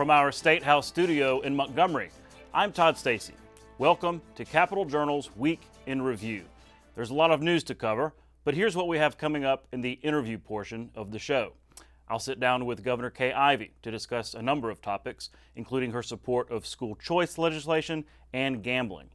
From our State House studio in Montgomery, I'm Todd Stacy. Welcome to Capitol Journal's Week in Review. There's a lot of news to cover, but here's what we have coming up in the interview portion of the show. I'll sit down with Governor Kay Ivey to discuss a number of topics, including her support of school choice legislation and gambling,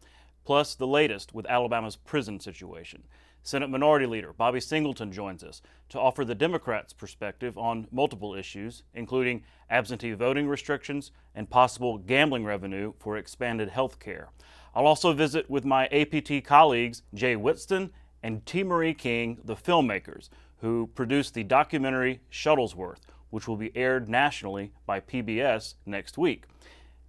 plus the latest with Alabama's prison situation. Senate Minority Leader Bobby Singleton joins us to offer the Democrats' perspective on multiple issues, including absentee voting restrictions and possible gambling revenue for expanded health care. I'll also visit with my APT colleagues Jay Whitson and T. Marie King, the filmmakers, who produced the documentary Shuttlesworth, which will be aired nationally by PBS next week.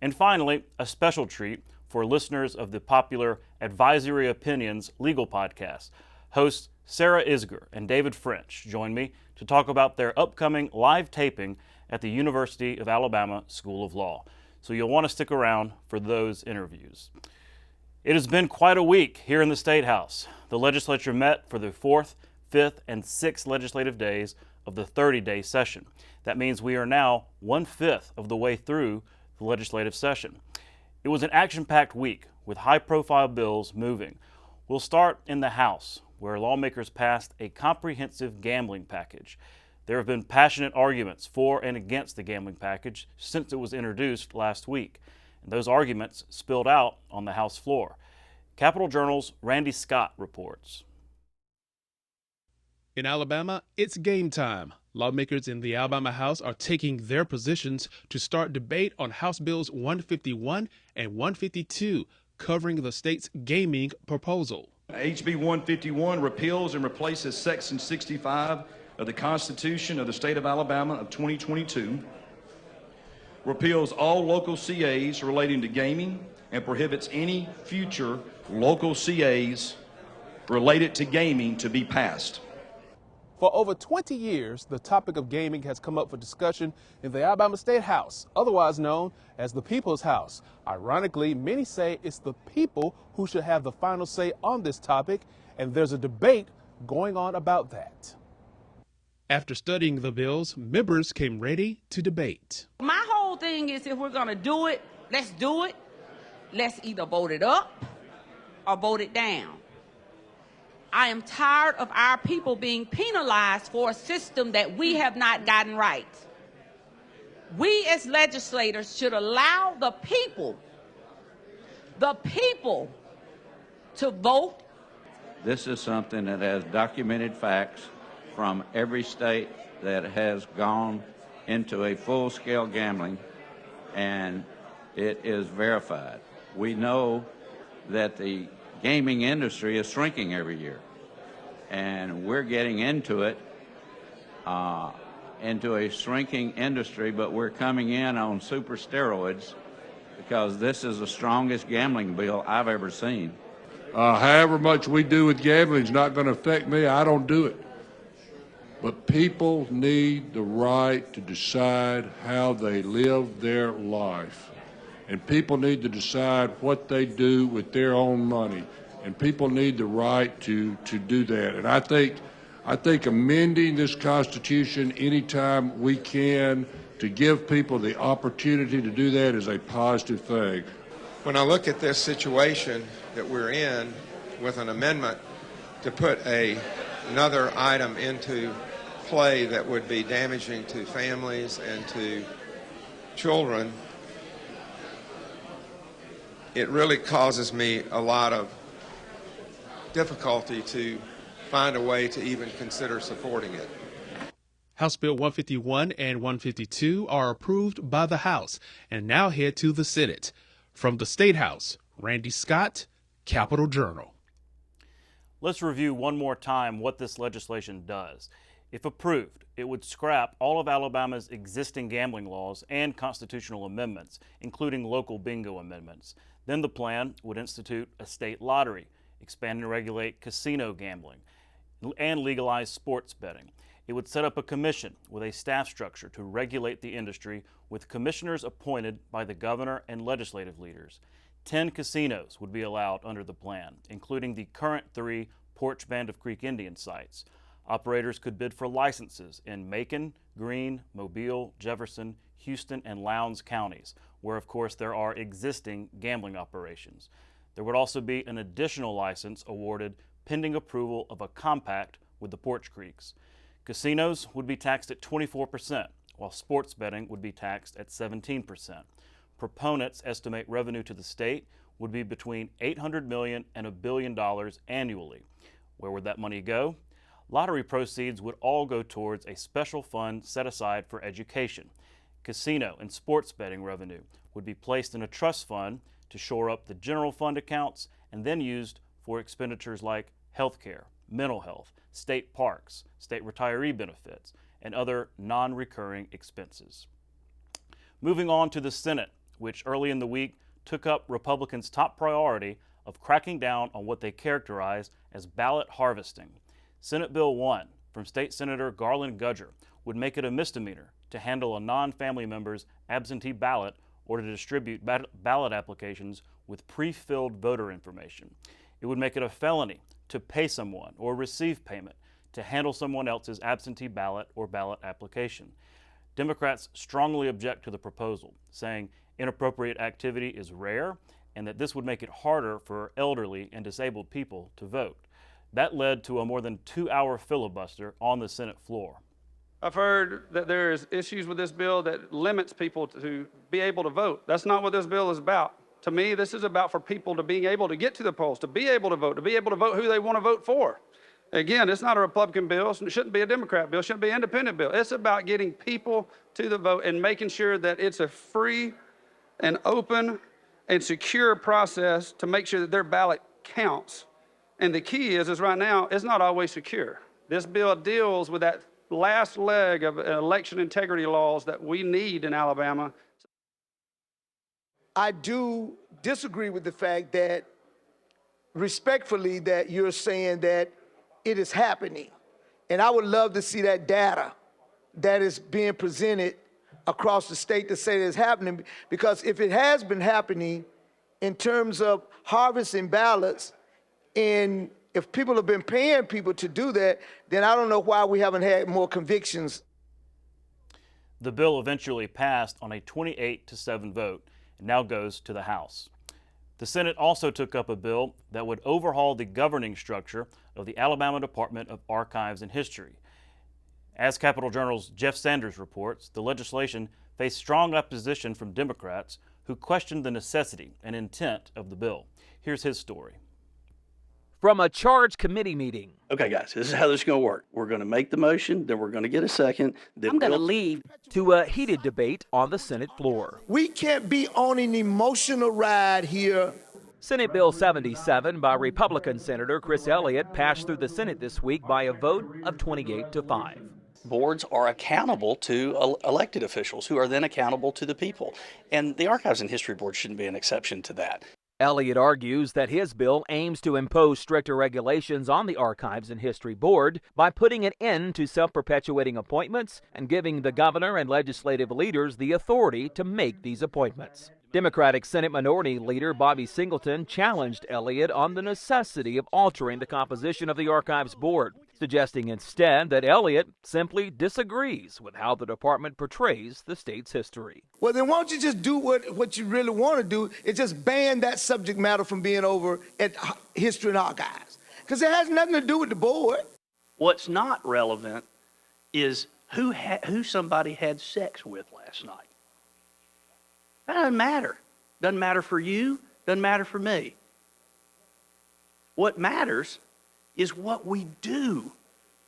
And finally, a special treat for listeners of the popular Advisory Opinions legal podcast. Hosts Sarah Isgur and David French join me to talk about their upcoming live taping at the University of Alabama School of Law. So you'll want to stick around for those interviews. It has been quite a week here in the State House. The legislature met for the 4th, 5th, and 6th legislative days of the 30-day session. That means we are now 1/5 of the way through the legislative session. It was an action-packed week with high-profile bills moving. We'll start in the House, where lawmakers passed a comprehensive gambling package. There have been passionate arguments for and against the gambling package since it was introduced last week, and those arguments spilled out on the House floor. Capitol Journal's Randy Scott reports. In Alabama, it's game time. Lawmakers in the Alabama House are taking their positions to start debate on House Bills 151 and 152, covering the state's gaming proposal. HB 151 repeals and replaces Section 65 of the Constitution of the State of Alabama of 2022, repeals all local CAs relating to gaming, and prohibits any future local CAs related to gaming to be passed. For over 20 years, the topic of gaming has come up for discussion in the Alabama State House, otherwise known as the People's House. Ironically, many say it's the people who should have the final say on this topic, and there's a debate going on about that. After studying the bills, members came ready to debate. My whole thing is, if we're going to do it, let's do it. Let's either vote it up or vote it down. I am tired of our people being penalized for a system that we have not gotten right. We as legislators should allow the people to vote. This is something that has documented facts from every state that has gone into a full-scale gambling, and it is verified. We know that the gaming industry is shrinking every year, and we're getting into it, into a shrinking industry, but we're coming in on super steroids because this is the strongest gambling bill I've ever seen. However much we do with gambling is not going to affect me. I don't do it. But people need the right to decide how they live their life. And people need to decide what they do with their own money. And people need the right to do that. And I think amending this Constitution anytime we can to give people the opportunity to do that is a positive thing. When I look at this situation that we're in with an amendment to put another item into play that would be damaging to families and to children, it really causes me a lot of difficulty to find a way to even consider supporting it. House Bill 151 and 152 are approved by the House and now head to the Senate. From the State House, Randy Scott, Capitol Journal. Let's review one more time what this legislation does. If approved, it would scrap all of Alabama's existing gambling laws and constitutional amendments, including local bingo amendments. Then the plan would institute a state lottery, expand and regulate casino gambling, and legalize sports betting. It would set up a commission with a staff structure to regulate the industry, with commissioners appointed by the governor and legislative leaders. 10 casinos would be allowed under the plan, including the current 3 Porch Band of Creek Indian sites. Operators could bid for licenses in Macon, Greene, Mobile, Jefferson, Houston, and Lowndes counties, where of course there are existing gambling operations. There would also be an additional license awarded pending approval of a compact with the Porch Creeks. Casinos would be taxed at 24%, while sports betting would be taxed at 17%. Proponents estimate revenue to the state would be between $800 million and $1 billion annually. Where would that money go? Lottery proceeds would all go towards a special fund set aside for education. Casino and sports betting revenue would be placed in a trust fund to shore up the general fund accounts and then used for expenditures like healthcare, mental health, state parks, state retiree benefits, and other non-recurring expenses. Moving on to the Senate, which early in the week took up Republicans' top priority of cracking down on what they characterize as ballot harvesting. Senate Bill 1 from State Senator Garland Gudger would make it a misdemeanor to handle a non-family member's absentee ballot or to distribute ballot applications with pre-filled voter information. It would make it a felony to pay someone or receive payment to handle someone else's absentee ballot or ballot application. Democrats strongly object to the proposal, saying inappropriate activity is rare and that this would make it harder for elderly and disabled people to vote. That led to a more than 2-hour filibuster on the Senate floor. I've heard that there is issues with this bill that limits people to be able to vote. That's not what this bill is about. To me, this is about for people to being able to get to the polls, to be able to vote who they want to vote for. Again, it's not a Republican bill. It shouldn't be a Democrat bill. It shouldn't be an independent bill. It's about getting people to the vote and making sure that it's a free and open and secure process to make sure that their ballot counts. And the key is right now, it's not always secure. This bill deals with that last leg of election integrity laws that we need in Alabama. I do disagree with the fact that, respectfully, that you're saying that it is happening. And I would love to see that data that is being presented across the state to say that it's happening, because if it has been happening in terms of harvesting ballots, and if people have been paying people to do that, then I don't know why we haven't had more convictions. The bill eventually passed on a 28-7 vote and now goes to the House. The Senate also took up a bill that would overhaul the governing structure of the Alabama Department of Archives and History. As Capitol Journal's Jeff Sanders reports, the legislation faced strong opposition from Democrats who questioned the necessity and intent of the bill. Here's his story. From a charged committee meeting. Okay, guys, this is how this is going to work. We're going to make the motion, then we're going to get a second. I'm going to leave. To a heated debate on the Senate floor. We can't be on an emotional ride here. Senate Bill 77 by Republican Senator Chris Elliott passed through the Senate this week by a vote of 28-5. Boards are accountable to elected officials who are then accountable to the people. And the Archives and History Board shouldn't be an exception to that. Elliott argues that his bill aims to impose stricter regulations on the Archives and History Board by putting an end to self-perpetuating appointments and giving the governor and legislative leaders the authority to make these appointments. Democratic Senate Minority Leader Bobby Singleton challenged Elliott on the necessity of altering the composition of the Archives Board, suggesting instead that Elliott simply disagrees with how the department portrays the state's history. Well, then why don't you just do what you really want to do, is just ban that subject matter from being over at History and Archives, because it has nothing to do with the board. What's not relevant is who somebody had sex with last night. That doesn't matter. Doesn't matter for you, doesn't matter for me. What matters is what we do,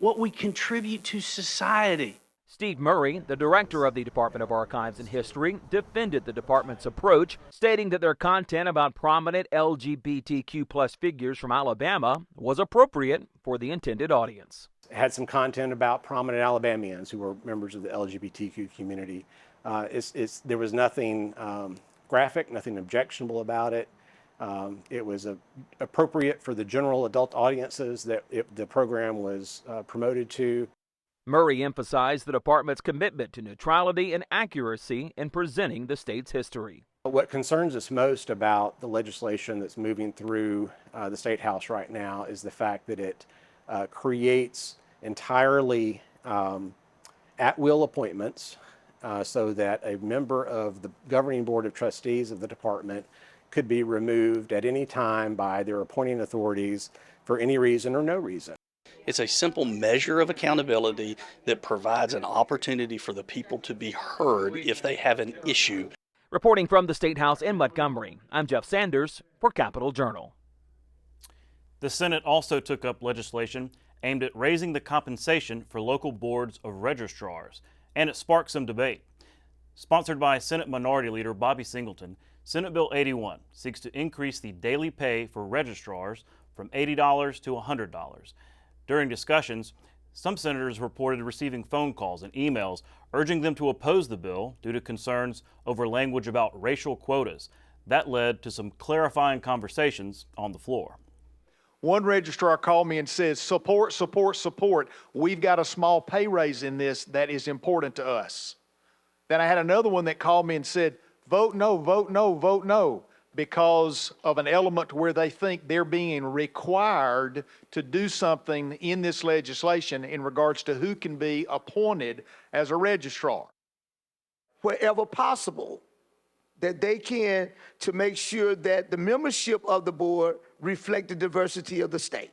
what we contribute to society. Steve Murray, the director of the Department of Archives and History, defended the department's approach, stating that their content about prominent LGBTQ+ figures from Alabama was appropriate for the intended audience. It had some content about prominent Alabamians who were members of the LGBTQ community. There was nothing graphic, nothing objectionable about it. It was appropriate for the general adult audiences that the program was promoted to. Murray emphasized the department's commitment to neutrality and accuracy in presenting the state's history. What concerns us most about the legislation that's moving through the State House right now is the fact that it creates entirely at-will appointments so that a member of the governing board of trustees of the department could be removed at any time by their appointing authorities for any reason or no reason. It's a simple measure of accountability that provides an opportunity for the people to be heard if they have an issue. Reporting from the State House in Montgomery, I'm Jeff Sanders for Capitol Journal. The Senate also took up legislation aimed at raising the compensation for local boards of registrars, and it sparked some debate. Sponsored by Senate Minority Leader Bobby Singleton, Senate Bill 81 seeks to increase the daily pay for registrars from $80 to $100. During discussions, some senators reported receiving phone calls and emails urging them to oppose the bill due to concerns over language about racial quotas. That led to some clarifying conversations on the floor. One registrar called me and says, support, support, support. We've got a small pay raise in this that is important to us. Then I had another one that called me and said, vote no, vote no, vote no, because of an element where they think they're being required to do something in this legislation in regards to who can be appointed as a registrar. Wherever possible, that they can, to make sure that the membership of the board reflect the diversity of the state.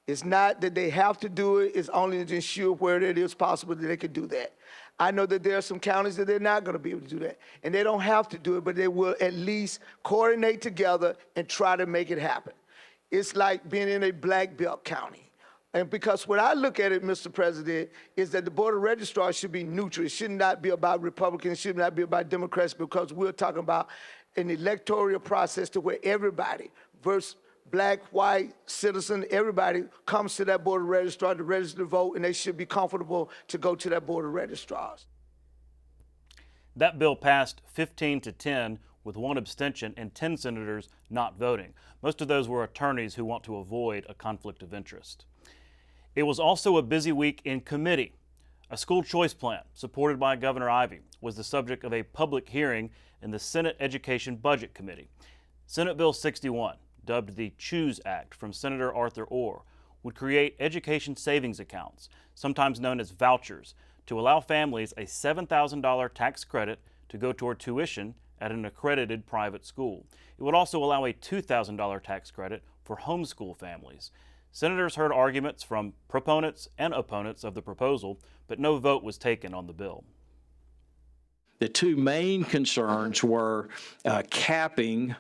It's not that they have to do it, it's only to ensure where it is possible that they can do that. I know that there are some counties that they're not going to be able to do that, and they don't have to do it, but they will at least coordinate together and try to make it happen. It's like being in a black belt county. And because when I look at it, Mr. President, is that the Board of Registrars should be neutral. It should not be about Republicans, it should not be about Democrats, because we're talking about an electoral process to where everybody, versus black, white, citizen, everybody comes to that Board of Registrars to register to vote, and they should be comfortable to go to that Board of Registrars. That bill passed 15-10 with one abstention and 10 senators not voting. Most of those were attorneys who want to avoid a conflict of interest. It was also a busy week in committee. A school choice plan, supported by Governor Ivey, was the subject of a public hearing in the Senate Education Budget Committee. Senate Bill 61, dubbed the CHOOSE Act from Senator Arthur Orr, would create education savings accounts, sometimes known as vouchers, to allow families a $7,000 tax credit to go toward tuition at an accredited private school. It would also allow a $2,000 tax credit for homeschool families. Senators heard arguments from proponents and opponents of the proposal, but no vote was taken on the bill. The two main concerns were capping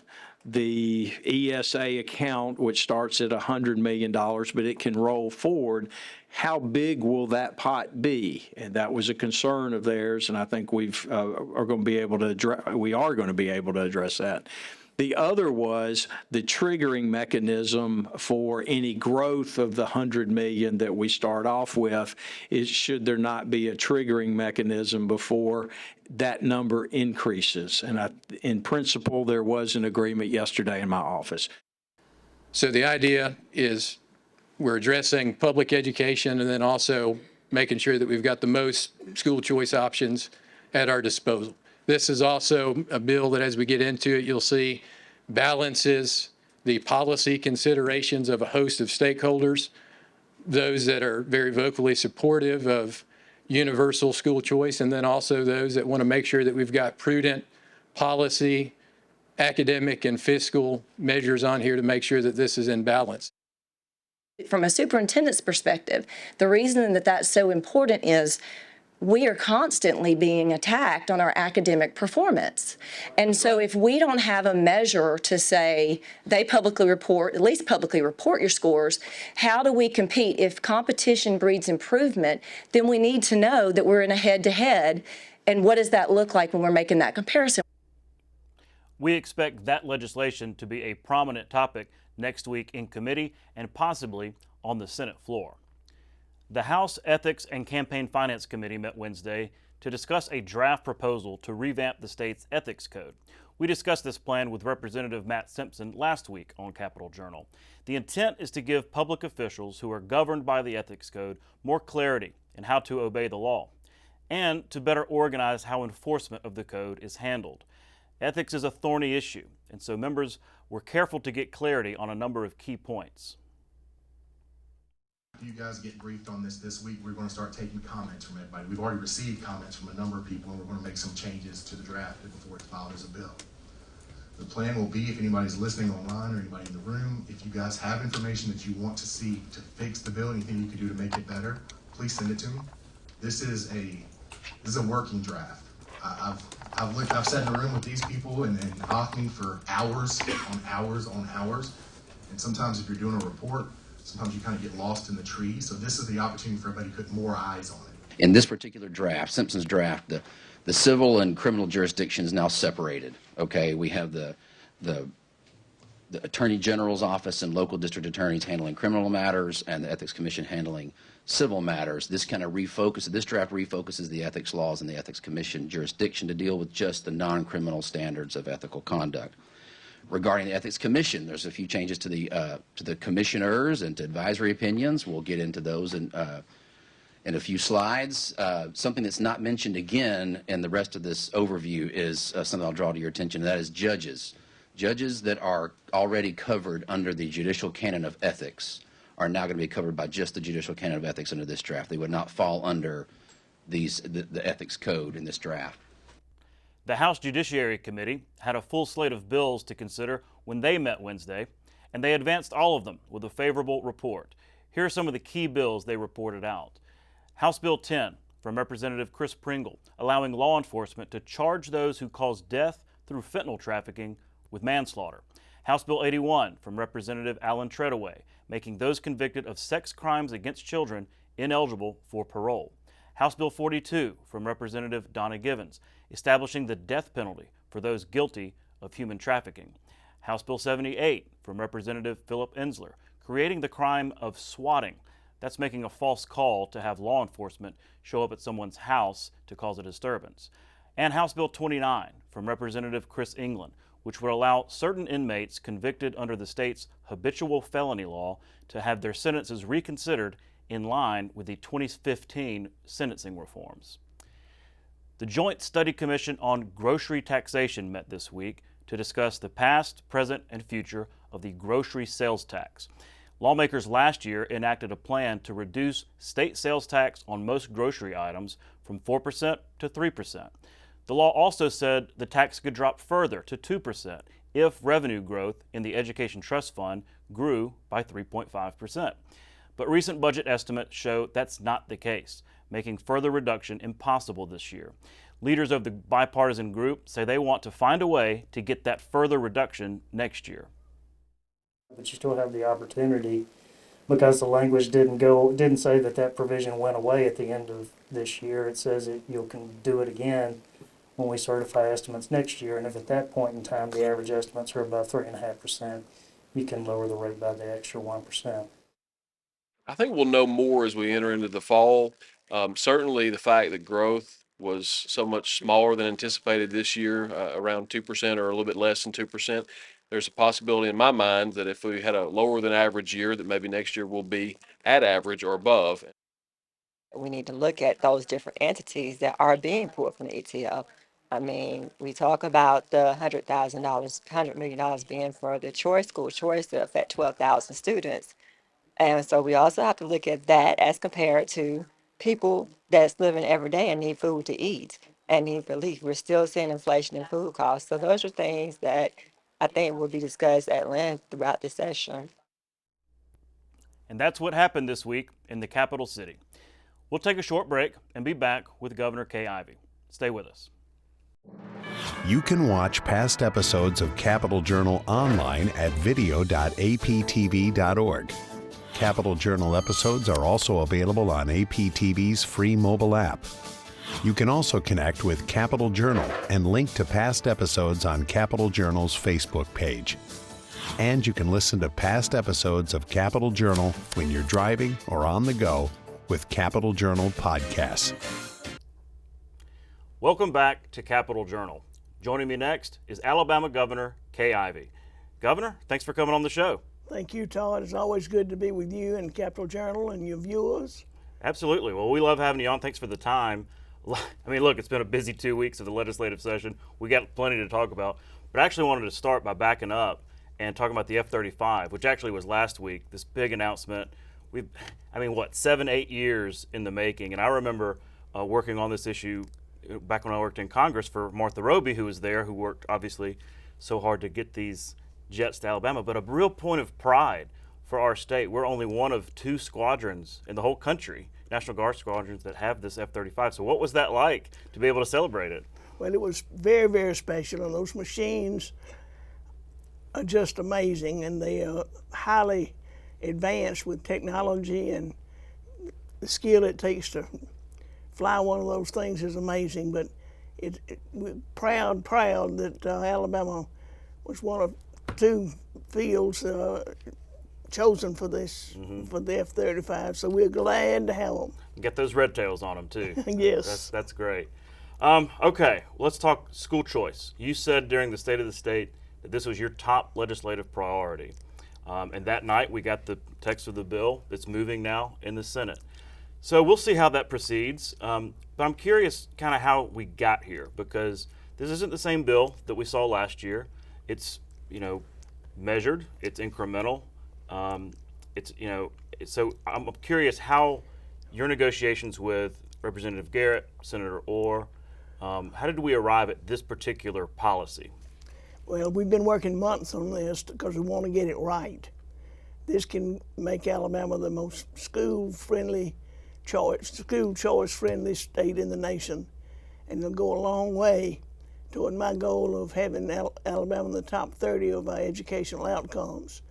the ESA account, which starts at $100 million, but it can roll forward. How big will that pot be? And that was a concern of theirs, and I think we are going to be able to address that. The other was the triggering mechanism for any growth of the $100 million that we start off with. Should there not be a triggering mechanism before that number increases? And in principle, there was an agreement yesterday in my office. So the idea is we're addressing public education and then also making sure that we've got the most school choice options at our disposal. This is also a bill that, as we get into it, you'll see balances the policy considerations of a host of stakeholders, those that are very vocally supportive of universal school choice, and then also those that want to make sure that we've got prudent policy, academic, and fiscal measures on here to make sure that this is in balance. From a superintendent's perspective, the reason that that's so important is we are constantly being attacked on our academic performance. And so if we don't have a measure to say they publicly report, at least publicly report your scores, how do we compete? If competition breeds improvement, then we need to know that we're in a head-to-head, and what does that look like when we're making that comparison? We expect that legislation to be a prominent topic next week in committee and possibly on the Senate floor. The House Ethics and Campaign Finance Committee met Wednesday to discuss a draft proposal to revamp the state's ethics code. We discussed this plan with Representative Matt Simpson last week on Capitol Journal. The intent is to give public officials who are governed by the ethics code more clarity in how to obey the law, and to better organize how enforcement of the code is handled. Ethics is a thorny issue, and so members were careful to get clarity on a number of key points. you guys get briefed on this week. We're going to start taking comments from everybody. We've already received comments from a number of people, and we're going to make some changes to the draft before it's filed as a bill. The plan will be, if anybody's listening online or anybody in the room, if you guys have information that you want to see to fix the bill, anything you can do to make it better, please send it to me. This is a working draft. I've sat in a room with these people and Hockney for hours on hours on hours. And sometimes if you're doing a report, sometimes you kind of get lost in the trees. So this is the opportunity for everybody to put more eyes on it. In this particular draft, Simpson's draft, the civil and criminal jurisdiction is now separated. Okay, we have the Attorney General's office and local district attorneys handling criminal matters and the Ethics Commission handling civil matters. This kind of this draft refocuses the ethics laws and the Ethics Commission jurisdiction to deal with just the non-criminal standards of ethical conduct. Regarding the Ethics Commission, there's a few changes to the commissioners and to advisory opinions. We'll get into those in a few slides. Something that's not mentioned again in the rest of this overview is something I'll draw to your attention, and that is judges. Judges that are already covered under the judicial canon of ethics are now going to be covered by just the judicial canon of ethics under this draft. They would not fall under the ethics code in this draft. The House Judiciary Committee had a full slate of bills to consider when they met Wednesday, and they advanced all of them with a favorable report. Here are some of the key bills they reported out. House Bill 10 from Representative Chris Pringle, allowing law enforcement to charge those who cause death through fentanyl trafficking with manslaughter. House Bill 81 from Representative Alan Treadaway, making those convicted of sex crimes against children ineligible for parole. House Bill 42 from Representative Donna Givens, establishing the death penalty for those guilty of human trafficking. House Bill 78 from Representative Philip Ensler, creating the crime of swatting. That's making a false call to have law enforcement show up at someone's house to cause a disturbance. And House Bill 29 from Representative Chris England, which would allow certain inmates convicted under the state's habitual felony law to have their sentences reconsidered in line with the 2015 sentencing reforms. The Joint Study Commission on Grocery Taxation met this week to discuss the past, present, and future of the grocery sales tax. Lawmakers last year enacted a plan to reduce state sales tax on most grocery items from 4% to 3%. The law also said the tax could drop further to 2% if revenue growth in the Education Trust Fund grew by 3.5%. But recent budget estimates show that's not the case, making further reduction impossible this year. Leaders of the bipartisan group say they want to find a way to get that further reduction next year. But you still have the opportunity, because the language didn't say that provision went away at the end of this year. It says you can do it again when we certify estimates next year, and if at that point in time the average estimates are above 3.5%, you can lower the rate by the extra 1%. I think we'll know more as we enter into the fall. Certainly the fact that growth was so much smaller than anticipated this year, around 2% or a little bit less than 2%. There's a possibility in my mind that if we had a lower than average year, that maybe next year will be at average or above. We need to look at those different entities that are being pulled from the ETF. I mean, we talk about the $100 million being for the choice, school choice, to affect 12,000 students. And so we also have to look at that as compared to people that's living every day and need food to eat and need relief. We're still seeing inflation in food costs. So those are things that I think will be discussed at length throughout this session. And that's what happened this week in the capital city. We'll take a short break and be back with Governor Kay Ivey. Stay with us. You can watch past episodes of Capital Journal online at video.aptv.org. Capital Journal episodes are also available on APTV's free mobile app. You can also connect with Capital Journal and link to past episodes on Capital Journal's Facebook page. And you can listen to past episodes of Capital Journal when you're driving or on the go with Capital Journal podcasts. Welcome back to Capital Journal. Joining me next is Alabama Governor Kay Ivey. Governor, thanks for coming on the show. Thank you, Todd. It's always good to be with you and Capital Journal and your viewers. Absolutely. Well, we love having you on. Thanks for the time. I mean, look, it's been a busy 2 weeks of the legislative session. We got plenty to talk about, but I actually wanted to start by backing up and talking about the F-35, which actually was last week, this big announcement I mean, what, 7-8 years in the making. And I remember working on this issue back when I worked in Congress for Martha Roby, who was there, who worked obviously so hard to get these jets to Alabama. But a real point of pride for our state, we're only one of 2 squadrons in the whole country, National Guard squadrons, that have this F-35. So what was that like to be able to celebrate it? Well, it was very, very special, and those machines are just amazing, and they are highly advanced with technology, and the skill it takes to fly one of those things is amazing. But we're proud that Alabama was one of 2 fields chosen for this, for the F-35, so we're glad to have them. Get those red tails on them too. Yes. That's great. Okay, let's talk school choice. You said during the State of the State that this was your top legislative priority. And that night we got the text of the bill that's moving now in the Senate. So we'll see how that proceeds. But I'm curious kind of how we got here, because this isn't the same bill that we saw last year. It's, measured, it's incremental. So I'm curious how your negotiations with Representative Garrett, Senator Orr, how did we arrive at this particular policy? Well, we've been working months on this because we want to get it right. This can make Alabama the most school choice friendly state in the nation, and it'll go a long way toward my goal of having Alabama in the top 30 of our educational outcomes.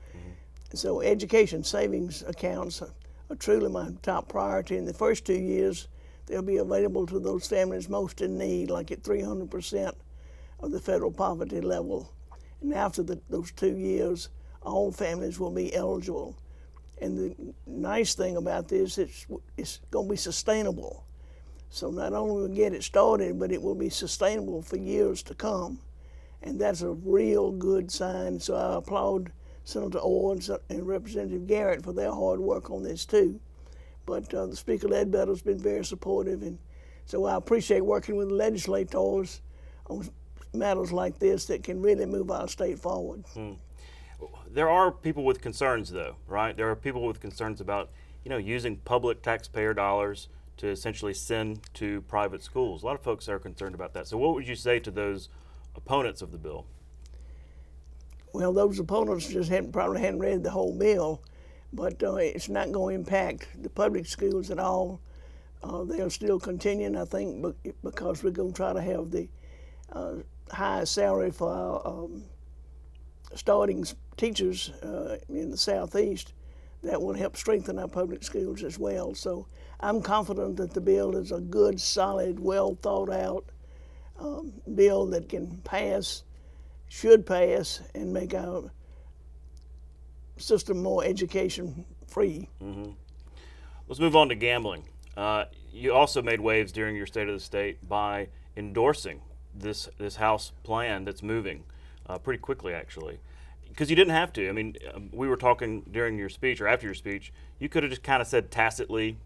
So education savings accounts are truly my top priority. In the first 2 years, they'll be available to those families most in need, like at 300% of the federal poverty level. And after those 2 years, all families will be eligible. And the nice thing about this, it's going to be sustainable. So not only will we get it started, but it will be sustainable for years to come. And that's a real good sign. So I applaud Senator Orr and Representative Garrett for their hard work on this too. But the Speaker Ledbetter has been very supportive, and so I appreciate working with the legislators on matters like this that can really move our state forward. There are people with concerns, though, right? There are people with concerns about, using public taxpayer dollars to essentially send to private schools. A lot of folks are concerned about that. So what would you say to those opponents of the bill? Well, those opponents just probably hadn't read the whole bill, but it's not going to impact the public schools at all. They'll still continue, I think, because we're going to try to have the highest salary for our starting teachers in the Southeast. That will help strengthen our public schools as well. So I'm confident that the bill is a good, solid, well thought out bill that can pass, should pass, and make our system more education free. Let's move on to gambling. You also made waves during your State of the State by endorsing this House plan that's moving pretty quickly, actually, because you didn't have to. I mean, we were talking during your speech or after your speech. You could have just kind of said tacitly,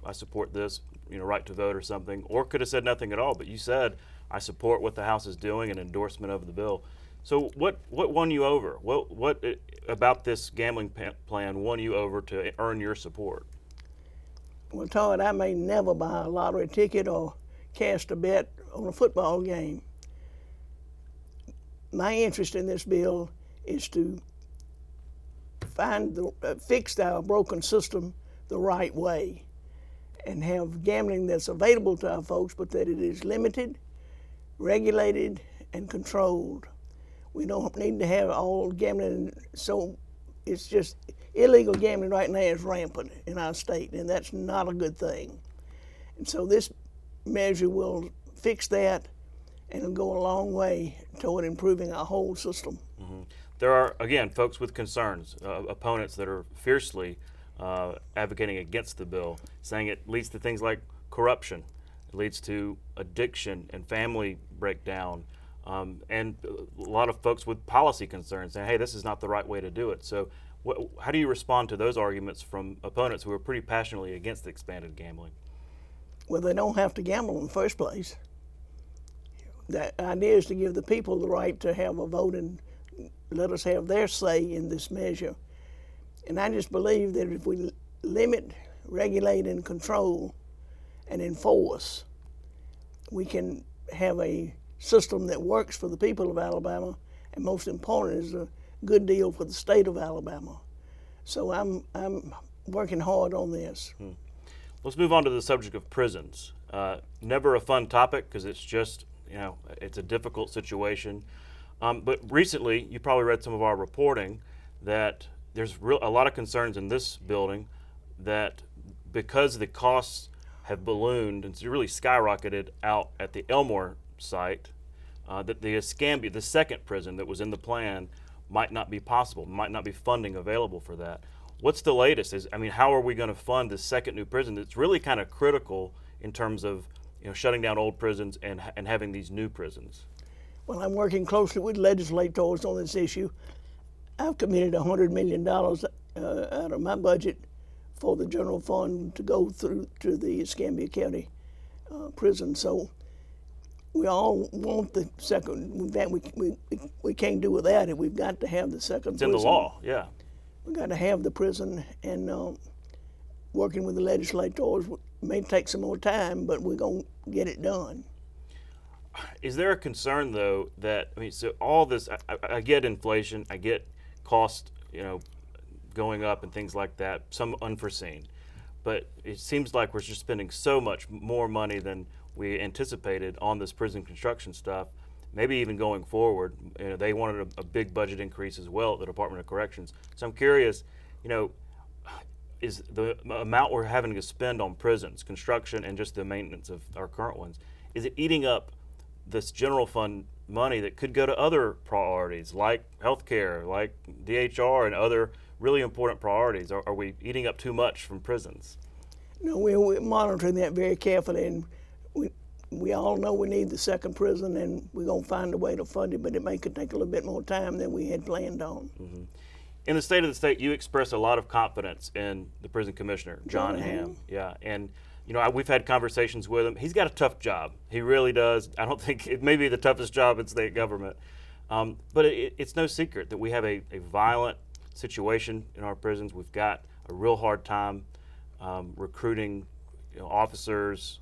I support this, right to vote or something, or could have said nothing at all. But you said, I support what the House is doing, an endorsement of the bill. So what won you over? What about this gambling plan won you over to earn your support? Well, Todd, I may never buy a lottery ticket or cast a bet on a football game. My interest in this bill is to fix our broken system the right way and have gambling that's available to our folks, but that it is limited, regulated, and controlled. We don't need to have all gambling, so it's just illegal gambling right now is rampant in our state, and that's not a good thing. And so this measure will fix that, and it'll go a long way toward improving our whole system. There are, again, folks with concerns, opponents that are fiercely advocating against the bill, saying it leads to things like corruption, it leads to addiction and family breakdown, and a lot of folks with policy concerns saying, hey, this is not the right way to do it. So how do you respond to those arguments from opponents who are pretty passionately against expanded gambling? Well, they don't have to gamble in the first place. The idea is to give the people the right to have a vote and let us have their say in this measure. And I just believe that if we limit, regulate, and control and enforce, we can have a system that works for the people of Alabama, and most important is a good deal for the state of Alabama. So I'm working hard on this. Let's move on to the subject of prisons. Never a fun topic because it's just, it's a difficult situation. But recently, you probably read some of our reporting that there's a lot of concerns in this building that because the costs have ballooned and really skyrocketed out at the Elmore site, that the Escambia, the second prison that was in the plan, might not be possible, might not be funding available for that. What's the latest? How are we going to fund this second new prison that's really kind of critical in terms of shutting down old prisons and having these new prisons? Well, I'm working closely with legislators on this issue. I've committed $100 million out of my budget for the general fund to go through to the Escambia County prison. So we all want the second. That we can't do without it. We've got to have the second It's prison. in the law, yeah. We've got to have the prison, and working with the legislators may take some more time, but we're going to get it done. Is there a concern, though, that, so all this, I get inflation, I get cost, going up and things like that, some unforeseen, but it seems like we're just spending so much more money than we anticipated on this prison construction stuff, maybe even going forward. They wanted a big budget increase as well at the Department of Corrections. So I'm curious, is the amount we're having to spend on prisons, construction, and just the maintenance of our current ones, is it eating up this general fund money that could go to other priorities like healthcare, like DHR, and other really important priorities? Are we eating up too much from prisons? No, we're monitoring that very carefully, and we all know we need the second prison, and we're going to find a way to fund it, but it may could take a little bit more time than we had planned on. Mm-hmm. In the state of the state, you express a lot of confidence in the prison commissioner, John Hamm. Yeah, and we've had conversations with him. He's got a tough job. He really does. I don't think it may be the toughest job in state government, but it's no secret that we have a violent situation in our prisons. We've got a real hard time recruiting officers,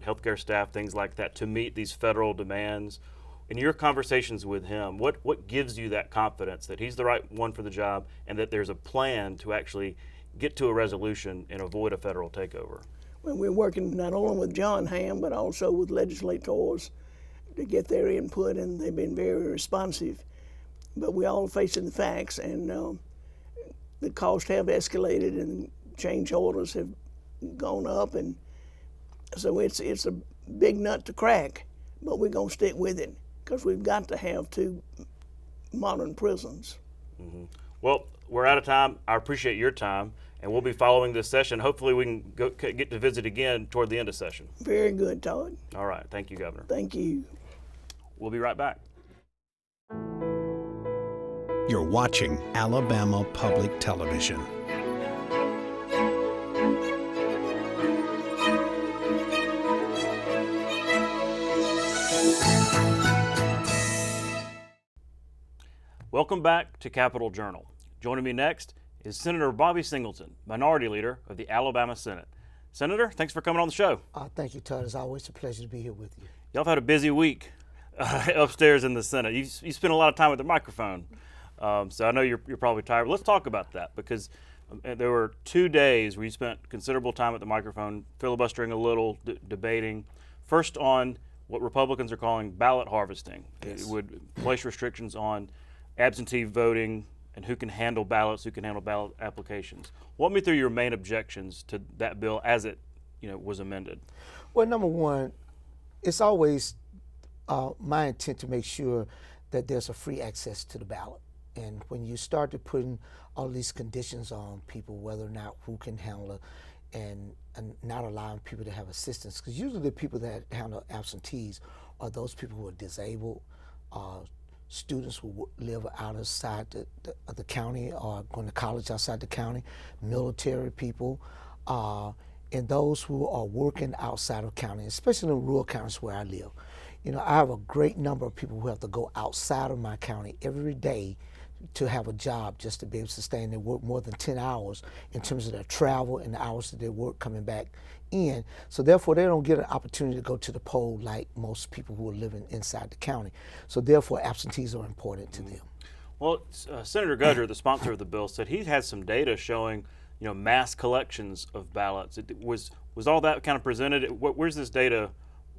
healthcare staff, things like that, to meet these federal demands. In your conversations with him, what gives you that confidence that he's the right one for the job and that there's a plan to actually get to a resolution and avoid a federal takeover? Well, we're working not only with John Hamm, but also with legislators to get their input, and they've been very responsive. But we're all facing the facts, and the costs have escalated, and change orders have gone up, and so it's a big nut to crack, but we're going to stick with it because we've got to have two modern prisons. Mm-hmm. Well, we're out of time. I appreciate your time, and we'll be following this session. Hopefully we can get to visit again toward the end of session. Very good, Todd. All right. Thank you, Governor. Thank you. We'll be right back. You're watching Alabama Public Television. Welcome back to Capitol Journal. Joining me next is Senator Bobby Singleton, Minority Leader of the Alabama Senate. Senator, thanks for coming on the show. Thank you, Todd. It's always a pleasure to be here with you. Y'all have had a busy week upstairs in the Senate. You spent a lot of time with the microphone, so I know you're probably tired. But let's talk about that, because there were 2 days where you spent considerable time at the microphone, filibustering a little, debating. First on what Republicans are calling ballot harvesting. Yes. It would place restrictions on absentee voting and who can handle ballots, who can handle ballot applications. Walk me through your main objections to that bill as it was amended. Well, number one, it's always my intent to make sure that there's a free access to the ballot. And when you start to putting all these conditions on people, whether or not who can handle it, and not allowing people to have assistance, because usually the people that handle absentees are those people who are disabled, students who live outside the county or going to college outside the county, military people, and those who are working outside of county, especially in rural counties where I live. I have a great number of people who have to go outside of my county every day to have a job just to be able to sustain. They work more than 10 hours in terms of their travel and the hours that they work coming back in. So therefore, they don't get an opportunity to go to the poll like most people who are living inside the county. So therefore, absentees are important to them. Well, Senator Gudger, the sponsor of the bill, said he has some data showing, mass collections of ballots. Was all that kind of presented? Where's this data?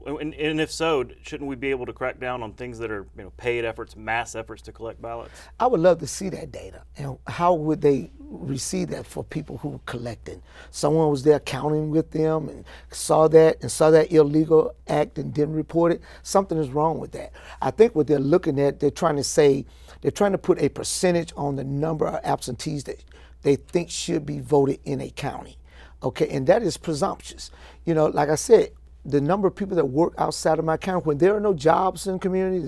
And if so, shouldn't we be able to crack down on things that are, paid efforts, mass efforts to collect ballots? I would love to see that data. And how would they receive that for people who were collecting? Someone was there counting with them and saw that illegal act and didn't report it. Something is wrong with that. I think what they're looking at, they're trying to put a percentage on the number of absentees that they think should be voted in a county. Okay, and that is presumptuous. Like I said, the number of people that work outside of my county, when there are no jobs in the community,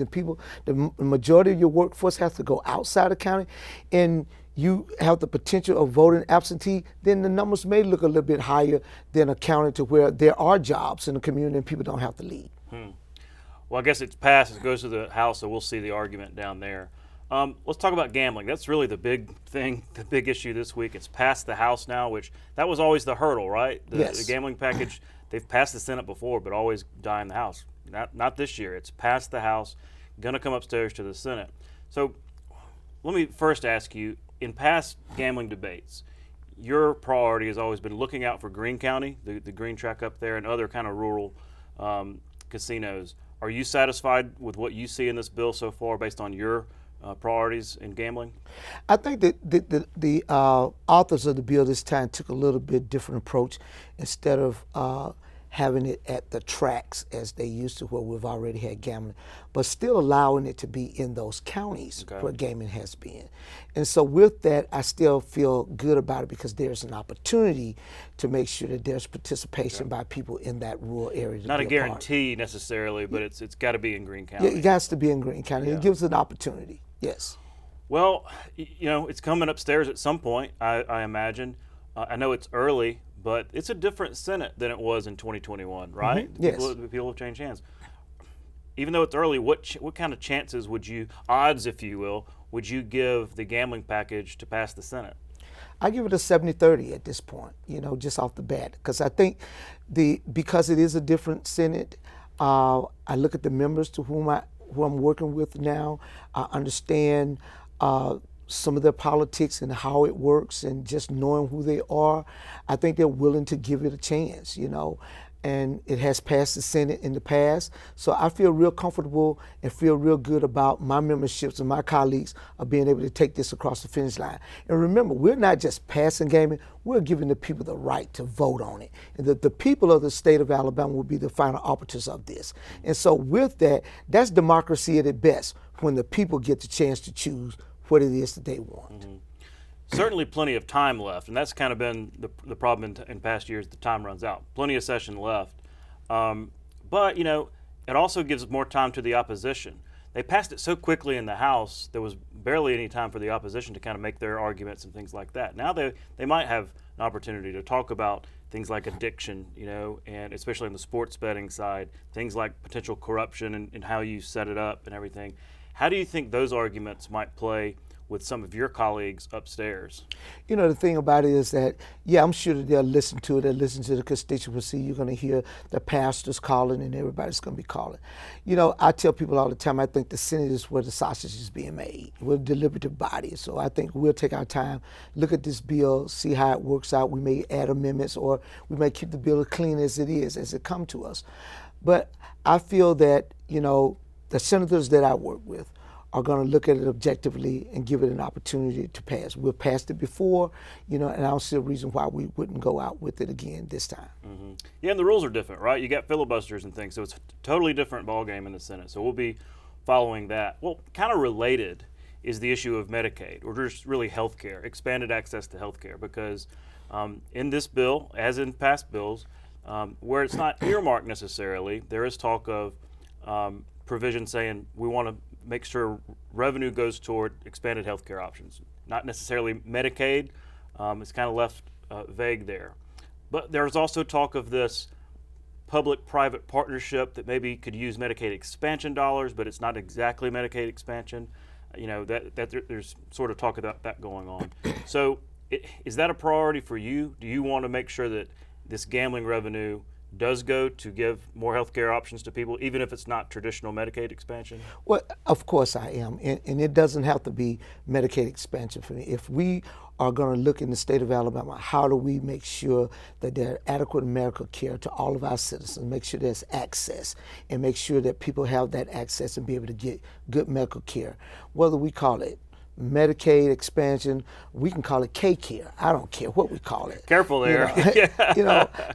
the majority of your workforce has to go outside the county, and you have the potential of voting absentee, then the numbers may look a little bit higher than a county to where there are jobs in the community and people don't have to leave. Well, I guess it's passed. It goes to the House, so we'll see the argument down there. Let's talk about gambling. That's really the big thing, the big issue this week. It's passed the House now, which that was always the hurdle, right? Yes. The gambling package, they've passed the Senate before, but always die in the House. Not this year. It's passed the House, going to come upstairs to the Senate. So let me first ask you, in past gambling debates, your priority has always been looking out for Greene County, the green track up there, and other kind of rural casinos. Are you satisfied with what you see in this bill so far based on your priorities in gambling? I think that the authors of the bill this time took a little bit different approach. Instead of having it at the tracks as they used to, where we've already had gambling, but still allowing it to be in those counties where gaming has been. And so with that, I still feel good about it because there's an opportunity to make sure that there's participation by people in that rural area. Not a guarantee necessarily, but it's got to be in Greene County. Yeah, it has to be in Greene County. It gives an opportunity, yes. Well, it's coming upstairs at some point, I imagine. I know it's early, but it's a different Senate than it was in 2021, right? Yes. People have changed hands. Even though it's early, what kind of chances odds, if you will, would you give the gambling package to pass the Senate? I give it a 70-30 at this point, just off the bat, because I think because it is a different Senate, I look at the members who I'm working with now. I understand some of their politics and how it works, and just knowing who they are, I think they're willing to give it a chance, and it has passed the Senate in the past. So I feel real comfortable and feel real good about my memberships and my colleagues of being able to take this across the finish line. And remember, we're not just passing gaming, we're giving the people the right to vote on it. And the people of the state of Alabama will be the final arbiters of this. And so with that, that's democracy at its best, when the people get the chance to choose what it is that they want. Certainly plenty of time left, and that's kind of been the problem in past years. The time runs out. Plenty of session left. But, it also gives more time to the opposition. They passed it so quickly in the House, there was barely any time for the opposition to kind of make their arguments and things like that. Now they might have an opportunity to talk about things like addiction, and especially on the sports betting side, things like potential corruption and how you set it up and everything. How do you think those arguments might play with some of your colleagues upstairs? The thing about it is that, I'm sure that they'll listen to it, they'll listen to the constituency. You're going to hear the pastors calling and everybody's going to be calling. I tell people all the time, I think the Senate is where the sausage is being made. We're a deliberative body, so I think we'll take our time, look at this bill, see how it works out. We may add amendments, or we may keep the bill as clean as it is, as it comes to us. But I feel that, the senators that I work with are going to look at it objectively and give it an opportunity to pass. We've passed it before, and I don't see a reason why we wouldn't go out with it again this time. Yeah, and the rules are different, right? You got filibusters and things, so it's a totally different ballgame in the Senate. So we'll be following that. Well, kind of related is the issue of Medicaid, or just really health care, expanded access to health care, because in this bill, as in past bills, where it's not earmarked necessarily, there is talk of provision saying we want to make sure revenue goes toward expanded healthcare options. Not necessarily Medicaid. It's kind of left vague there. But there's also talk of this public-private partnership that maybe could use Medicaid expansion dollars, but it's not exactly Medicaid expansion. There's sort of talk about that going on. So is that a priority for you? Do you want to make sure that this gambling revenue does go to give more health care options to people, even if it's not traditional Medicaid expansion? Well, of course I am, and it doesn't have to be Medicaid expansion for me. If we are going to look in the state of Alabama, how do we make sure that there are adequate medical care to all of our citizens, make sure there's access, and make sure that people have that access and be able to get good medical care, whether we call it Medicaid expansion, we can call it K-Care. I don't care what we call it. Careful there.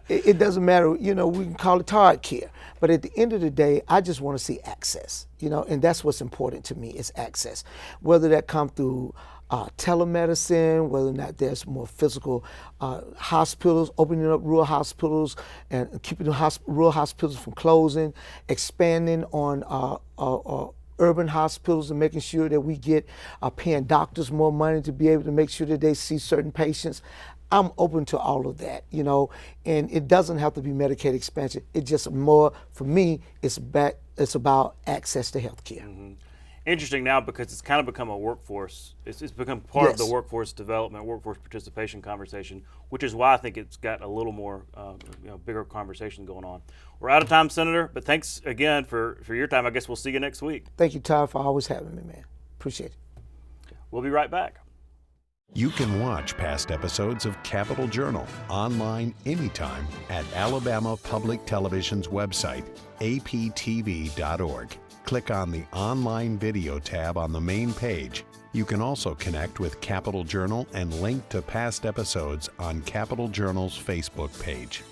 It doesn't matter. We can call it Todd Care. But at the end of the day, I just want to see access, and that's what's important to me is access. Whether that comes through telemedicine, whether or not there's more physical hospitals, opening up rural hospitals and keeping the rural hospitals from closing, expanding on urban hospitals and making sure that we get paying doctors more money to be able to make sure that they see certain patients. I'm open to all of that, and it doesn't have to be Medicaid expansion. It's just more, for me, it's about access to health care. Mm-hmm. Interesting now because it's kind of become a workforce. It's become part of the workforce development, workforce participation conversation, which is why I think it's got a little more, bigger conversation going on. We're out of time, Senator, but thanks again for your time. I guess we'll see you next week. Thank you, Todd, for always having me, man. Appreciate it. We'll be right back. You can watch past episodes of Capitol Journal online anytime at Alabama Public Television's website, aptv.org. Click on the online video tab on the main page. You can also connect with Capitol Journal and link to past episodes on Capitol Journal's Facebook page.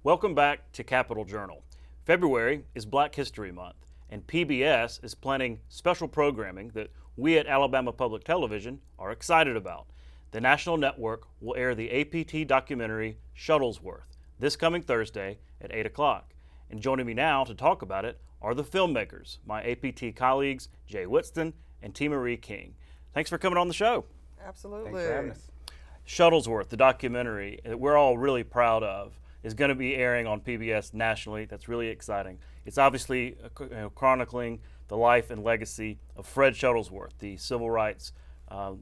Welcome back to Capitol Journal. February is Black History Month, and PBS is planning special programming that we at Alabama Public Television are excited about. The national network will air the APT documentary Shuttlesworth this coming Thursday at 8 o'clock. And joining me now to talk about it are the filmmakers, my APT colleagues, Jay Whitson and T. Marie King. Thanks for coming on the show. Absolutely. Thanks for having us. Shuttlesworth, the documentary that we're all really proud of, is going to be airing on PBS nationally. That's really exciting. It's obviously chronicling the life and legacy of Fred Shuttlesworth, the civil rights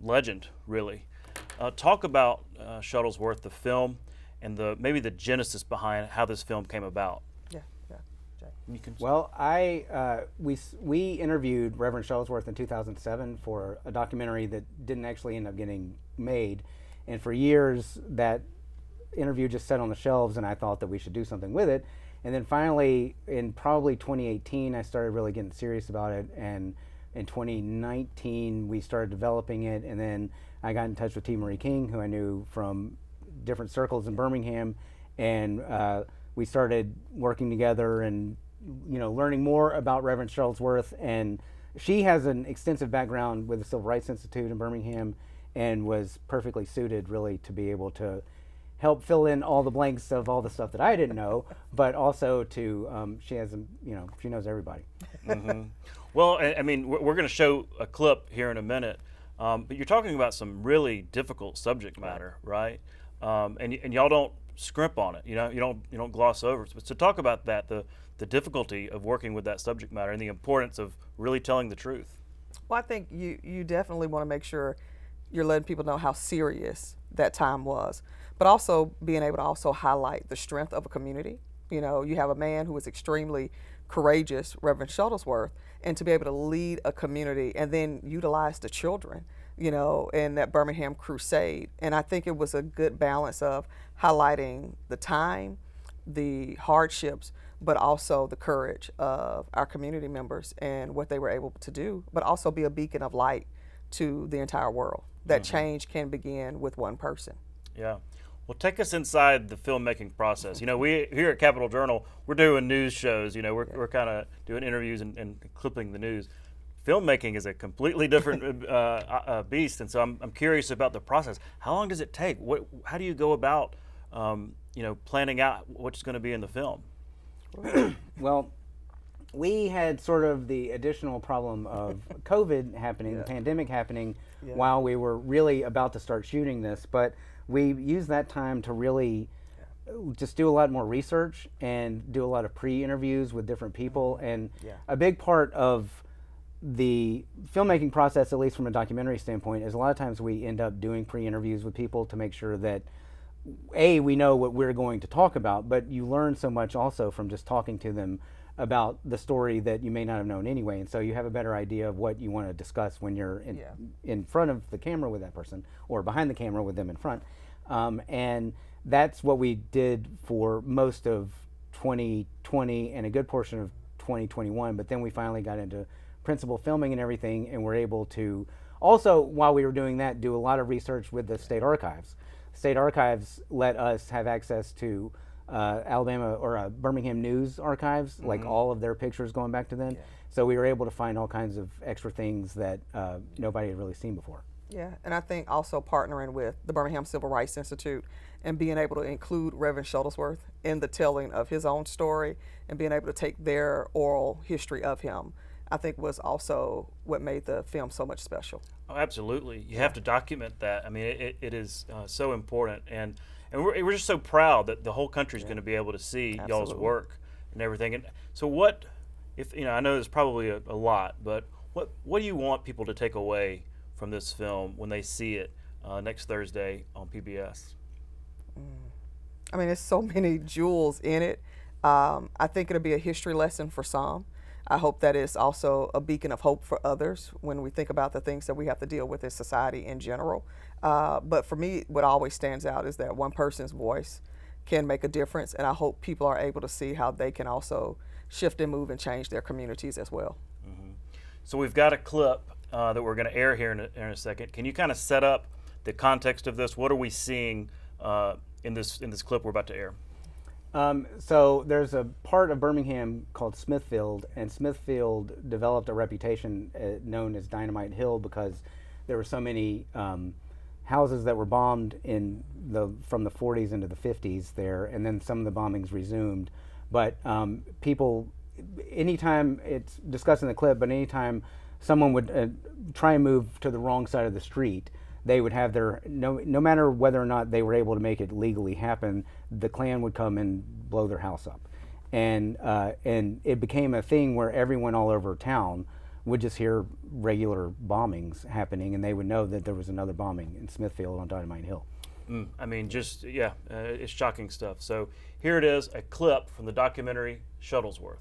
legend, really. Talk about Shuttlesworth, the film, and maybe the genesis behind how this film came about. Well, we interviewed Reverend Shuttlesworth in 2007 for a documentary that didn't actually end up getting made, and for years that interview just sat on the shelves, and I thought that we should do something with it. And then finally, in probably 2018, I started really getting serious about it, and in 2019 we started developing it, and then I got in touch with T. Marie King, who I knew from different circles in Birmingham, and we started working together and learning more about Reverend Shuttlesworth. And she has an extensive background with the Civil Rights Institute in Birmingham and was perfectly suited really to be able to help fill in all the blanks of all the stuff that I didn't know, but also to, she knows everybody. Mm-hmm. Well, I mean, we're going to show a clip here in a minute, but you're talking about some really difficult subject matter, right? And y'all don't scrimp on it, you don't gloss over it. So talk about that, the difficulty of working with that subject matter and the importance of really telling the truth. Well, I think you definitely want to make sure you're letting people know how serious that time was, but also being able to also highlight the strength of a community. You have a man who was extremely courageous, Reverend Shuttlesworth, and to be able to lead a community and then utilize the children, in that Birmingham crusade. And I think it was a good balance of highlighting the time, the hardships, but also the courage of our community members and what they were able to do, but also be a beacon of light to the entire world. That change can begin with one person. Yeah. Well, take us inside the filmmaking process. We here at Capitol Journal, we're doing news shows. We're kind of doing interviews and clipping the news. Filmmaking is a completely different beast, and so I'm curious about the process. How long does it take? How do you go about, planning out what's going to be in the film? Well, we had sort of the additional problem of COVID happening, the pandemic happening, while we were really about to start shooting this. But we used that time to really just do a lot more research and do a lot of pre-interviews with different people. And a big part of the filmmaking process, at least from a documentary standpoint, is a lot of times we end up doing pre-interviews with people to make sure that we know what we're going to talk about, but you learn so much also from just talking to them about the story that you may not have known anyway, and so you have a better idea of what you want to discuss when you're in front of the camera with that person or behind the camera with them in front. And that's what we did for most of 2020 and a good portion of 2021, but then we finally got into principal filming and everything, and we're able to also, while we were doing that, do a lot of research with the state archives. State archives let us have access to Alabama or Birmingham News archives, like all of their pictures going back to then. So we were able to find all kinds of extra things that nobody had really seen before. Yeah, and I think also partnering with the Birmingham Civil Rights Institute and being able to include Reverend Shuttlesworth in the telling of his own story and being able to take their oral history of him, I think was also what made the film so much special. Oh, absolutely. You have to document that. I mean, it is so important. And we're just so proud that the whole country is going to be able to see y'all's work and everything. And so what, if I know there's probably a lot, but what do you want people to take away from this film when they see it next Thursday on PBS? I mean, there's so many jewels in it. I think it'll be a history lesson for some. I hope that it's also a beacon of hope for others when we think about the things that we have to deal with in society in general. But for me, what always stands out is that one person's voice can make a difference, and I hope people are able to see how they can also shift and move and change their communities as well. So we've got a clip that we're going to air here in a second. Can you kind of set up the context of this? What are we seeing in this clip we're about to air? So there's a part of Birmingham called Smithfield, and Smithfield developed a reputation known as Dynamite Hill because there were so many houses that were bombed from the 40s into the 50s there, and then some of the bombings resumed. But people, anytime it's discussed in the clip, but anytime someone would try and move to the wrong side of the street, they would have their, no matter whether or not they were able to make it legally happen, the Klan would come and blow their house up. And it became a thing where everyone all over town would just hear regular bombings happening, and they would know that there was another bombing in Smithfield on Dynamite Hill. I mean, just, it's shocking stuff. So here it is, a clip from the documentary Shuttlesworth.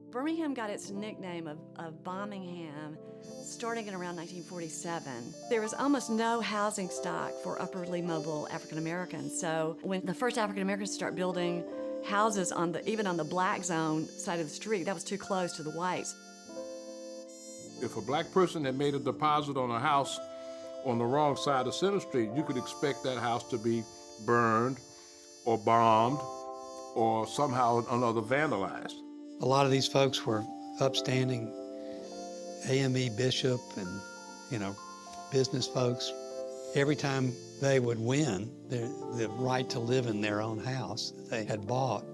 Birmingham got its nickname of Bombingham starting in around 1947. There was almost no housing stock for upwardly mobile African Americans. So when the first African Americans start building houses even on the black zone side of the street, that was too close to the whites. If a black person had made a deposit on a house on the wrong side of Center Street, you could expect that house to be burned or bombed or somehow or another vandalized. A lot of these folks were upstanding AME bishop and, business folks. Every time they would win the right to live in their own house that they had bought,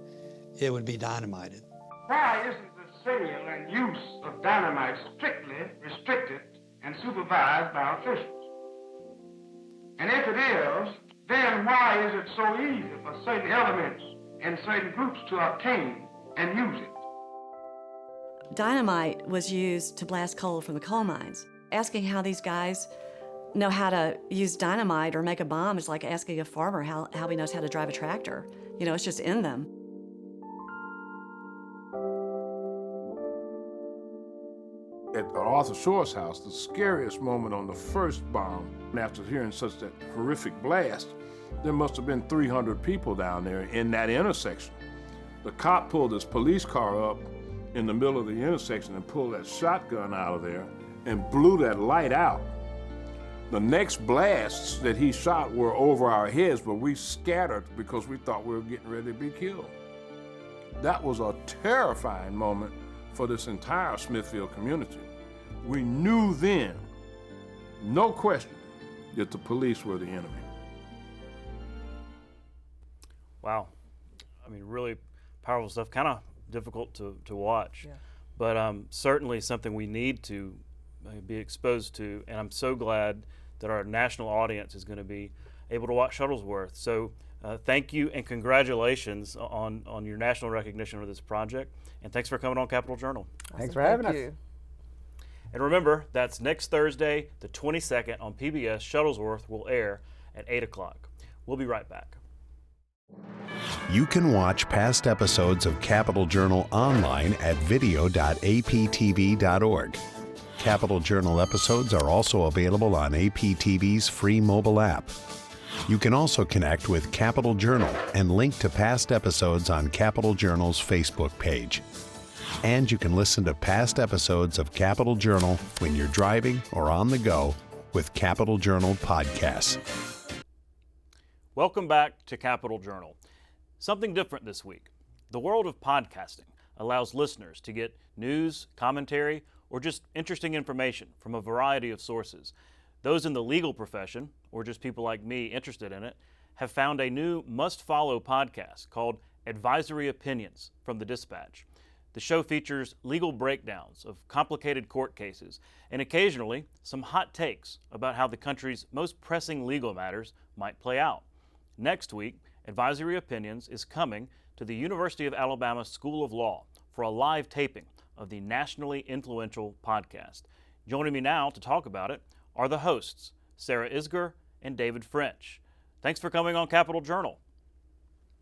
it would be dynamited. Why isn't the sale and use of dynamite strictly restricted and supervised by officials? And if it is, then why is it so easy for certain elements and certain groups to obtain and use it? Dynamite was used to blast coal from the coal mines. Asking how these guys know how to use dynamite or make a bomb is like asking a farmer how he knows how to drive a tractor. It's just in them. At Arthur Shore's house, the scariest moment on the first bomb, after hearing such that horrific blast, there must have been 300 people down there in that intersection. The cop pulled his police car up in the middle of the intersection and pulled that shotgun out of there and blew that light out. The next blasts that he shot were over our heads, but we scattered because we thought we were getting ready to be killed. That was a terrifying moment for this entire Smithfield community. We knew then, no question, that the police were the enemy. Wow. I mean, really powerful stuff. Kind of difficult to watch, but certainly something we need to be exposed to, and I'm so glad that our national audience is going to be able to watch Shuttlesworth. So Thank you and congratulations on your national recognition for this project. And thanks for coming on Capital Journal. Thanks for having us. And remember, that's next Thursday, the 22nd on PBS. Shuttlesworth will air at 8 o'clock. We'll be right back. You can watch past episodes of Capital Journal online at video.aptv.org. Capital Journal episodes are also available on APTV's free mobile app. You can also connect with Capital Journal and link to past episodes on Capital Journal's Facebook page. And you can listen to past episodes of Capital Journal when you're driving or on the go with Capital Journal podcasts. Welcome back to Capital Journal. Something different this week. The world of podcasting allows listeners to get news, commentary, or just interesting information from a variety of sources. Those in the legal profession, or just people like me interested in it, have found a new must-follow podcast called Advisory Opinions from the Dispatch. The show features legal breakdowns of complicated court cases and occasionally some hot takes about how the country's most pressing legal matters might play out. Next week, Advisory Opinions is coming to the University of Alabama School of Law for a live taping of the nationally influential podcast. Joining me now to talk about it are the hosts, Sarah Isgur and David French. Thanks for coming on Capital Journal.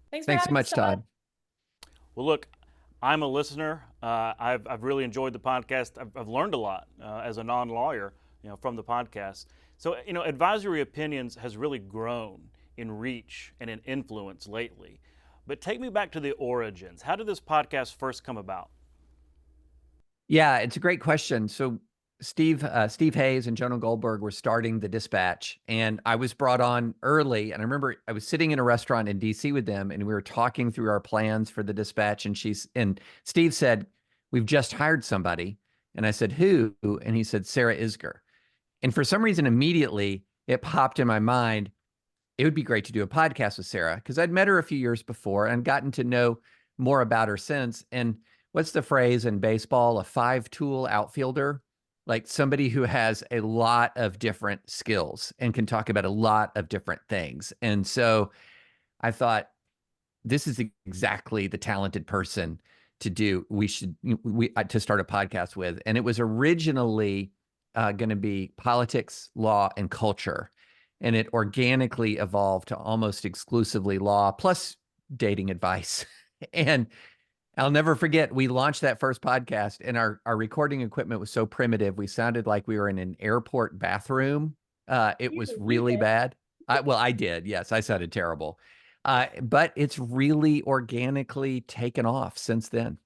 Thanks so much, Todd. Well, look, I'm a listener. I've really enjoyed the podcast. I've learned a lot as a non-lawyer, from the podcast. So, Advisory Opinions has really grown in reach and in influence lately. But take me back to the origins. How did this podcast first come about? Yeah, it's a great question. So Steve Hayes and Jonah Goldberg were starting the Dispatch, and I was brought on early. And I remember I was sitting in a restaurant in DC with them, and we were talking through our plans for the Dispatch. And Steve said, "We've just hired somebody." And I said, "Who?" And he said, "Sarah Isgur." And for some reason, immediately it popped in my mind, it would be great to do a podcast with Sarah, because I'd met her a few years before and gotten to know more about her since. And what's the phrase in baseball? A five-tool outfielder, like somebody who has a lot of different skills and can talk about a lot of different things. And so I thought, this is exactly the talented person to start a podcast with. And it was originally going to be politics, law, and culture. And it organically evolved to almost exclusively law, plus dating advice. And I'll never forget, we launched that first podcast, and our recording equipment was so primitive, we sounded like we were in an airport bathroom. It was really bad. I did. Yes, I sounded terrible. But it's really organically taken off since then.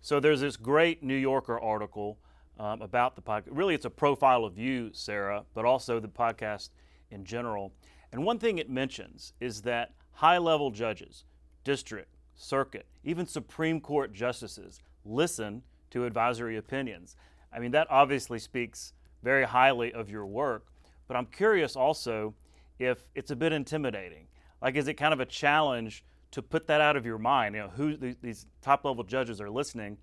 So there's this great New Yorker article about the podcast. Really, it's a profile of you, Sarah, but also the podcast in general. And one thing it mentions is that high-level judges, district, circuit, even Supreme Court justices listen to Advisory Opinions. I mean, that obviously speaks very highly of your work, but I'm curious also if it's a bit intimidating. Like, is it kind of a challenge to put that out of your mind? Who these top-level judges are listening,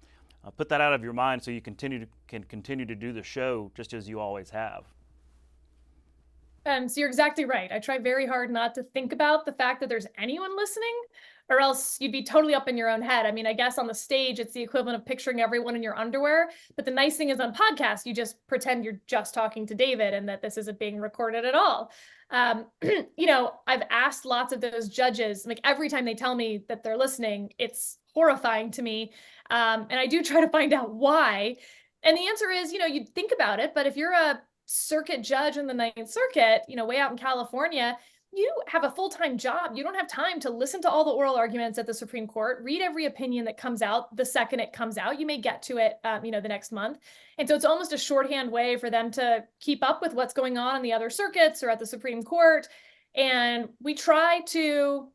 put that out of your mind so you can continue to do the show just as you always have. So you're exactly right. I try very hard not to think about the fact that there's anyone listening, or else you'd be totally up in your own head. I mean, I guess on the stage, it's the equivalent of picturing everyone in your underwear. But the nice thing is on podcasts, you just pretend you're just talking to David and that this isn't being recorded at all. I've asked lots of those judges, like every time they tell me that they're listening, it's horrifying to me. And I do try to find out why. And the answer is, you'd think about it, but if you're a circuit judge in the Ninth Circuit, way out in California, you have a full-time job. You don't have time to listen to all the oral arguments at the Supreme Court, read every opinion that comes out the second it comes out. You may get to it, the next month. And so it's almost a shorthand way for them to keep up with what's going on in the other circuits or at the Supreme Court. And we try to